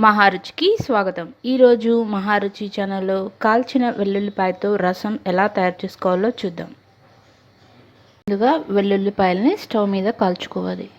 మహారుచికి స్వాగతం. ఈరోజు మహారుచి ఛానల్లో కాల్చిన వెల్లుల్లిపాయతో రసం ఎలా తయారు చేసుకోవాలో చూద్దాం. ముందుగా వెల్లుల్లిపాయలని స్టవ్ మీద కాల్చుకోవాలి.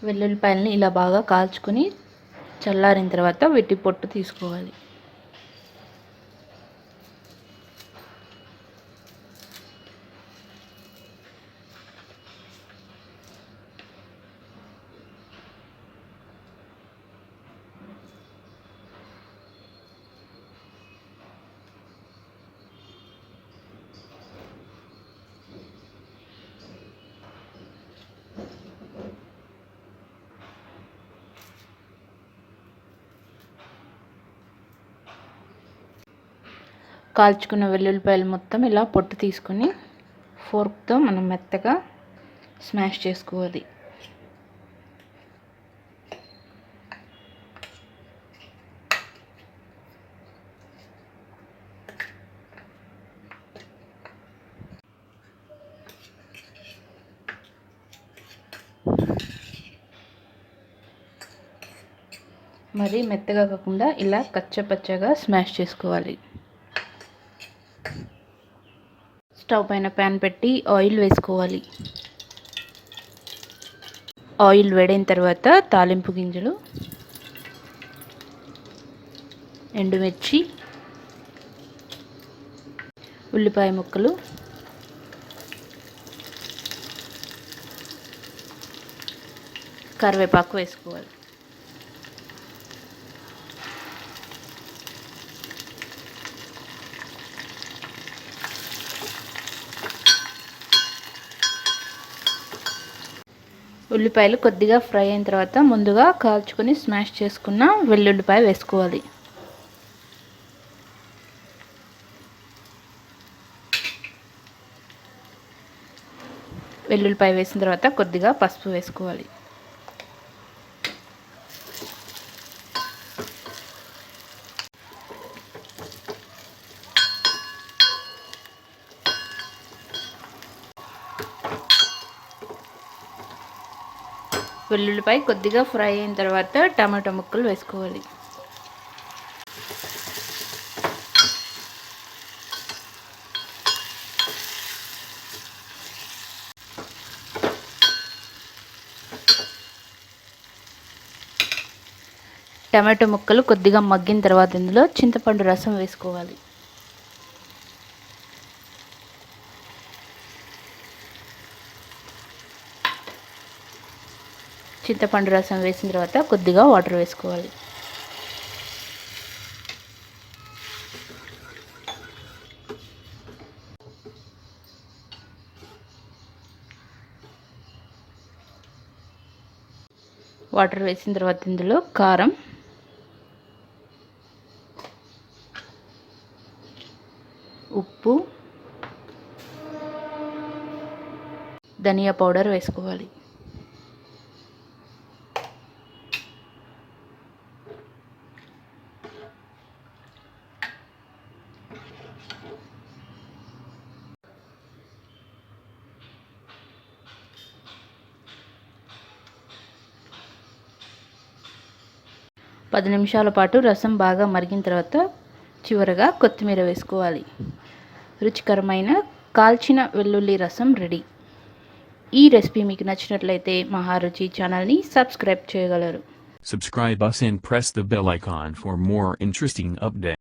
వెల్లుల్లిపాయలని ఇలా బాగా కాల్చుకొని చల్లారిన తర్వాత వీటి పొట్టు తీసుకోవాలి. కాల్చుకున్న వెల్లుల్లిపాయలు మొత్తం ఇలా పొట్టు తీసుకొని ఫోర్క్తో మనం మెత్తగా స్మాష్ చేసుకోవాలి. మరి మెత్తగా కాకుండా ఇలా కచ్చపచ్చగా స్మాష్ చేసుకోవాలి. స్టవ్ పైన ప్యాన్ పెట్టి ఆయిల్ వేసుకోవాలి. ఆయిల్ వేడైన తర్వాత తాలింపు గింజలు, ఎండుమిర్చి, ఉల్లిపాయ ముక్కలు, కరివేపాకు వేసుకోవాలి. ఉల్లిపాయలు కొద్దిగా ఫ్రై అయిన తర్వాత ముందుగా కాల్చుకొని స్మాష్ చేసుకున్న వెల్లుల్లిపాయ వేసుకోవాలి. వెల్లుల్లిపాయ వేసిన తర్వాత కొద్దిగా పసుపు వేసుకోవాలి. వెల్లుల్లిపాయ కొద్దిగా ఫ్రై అయిన తర్వాత టమాటో ముక్కలు వేసుకోవాలి. టమాటో ముక్కలు కొద్దిగా మగ్గిన తర్వాత ఇందులో చింతపండు రసం వేసుకోవాలి. చింతపండు రసం వేసిన తర్వాత కొద్దిగా వాటర్ వేసుకోవాలి. వాటర్ వేసిన తర్వాత ఇందులో కారం, ఉప్పు, ధనియా పౌడర్ వేసుకోవాలి. పది నిమిషాల పాటు రసం బాగా మరిగిన తర్వాత చివరగా కొత్తిమీర వేసుకోవాలి. రుచికరమైన కాల్చిన వెల్లుల్లి రసం రెడీ. ఈ రెసిపీ మీకు నచ్చినట్లయితే మహారుచి ఛానల్ని సబ్స్క్రైబ్ చేయగలరు. Subscribe us and press the bell icon for more interesting updates.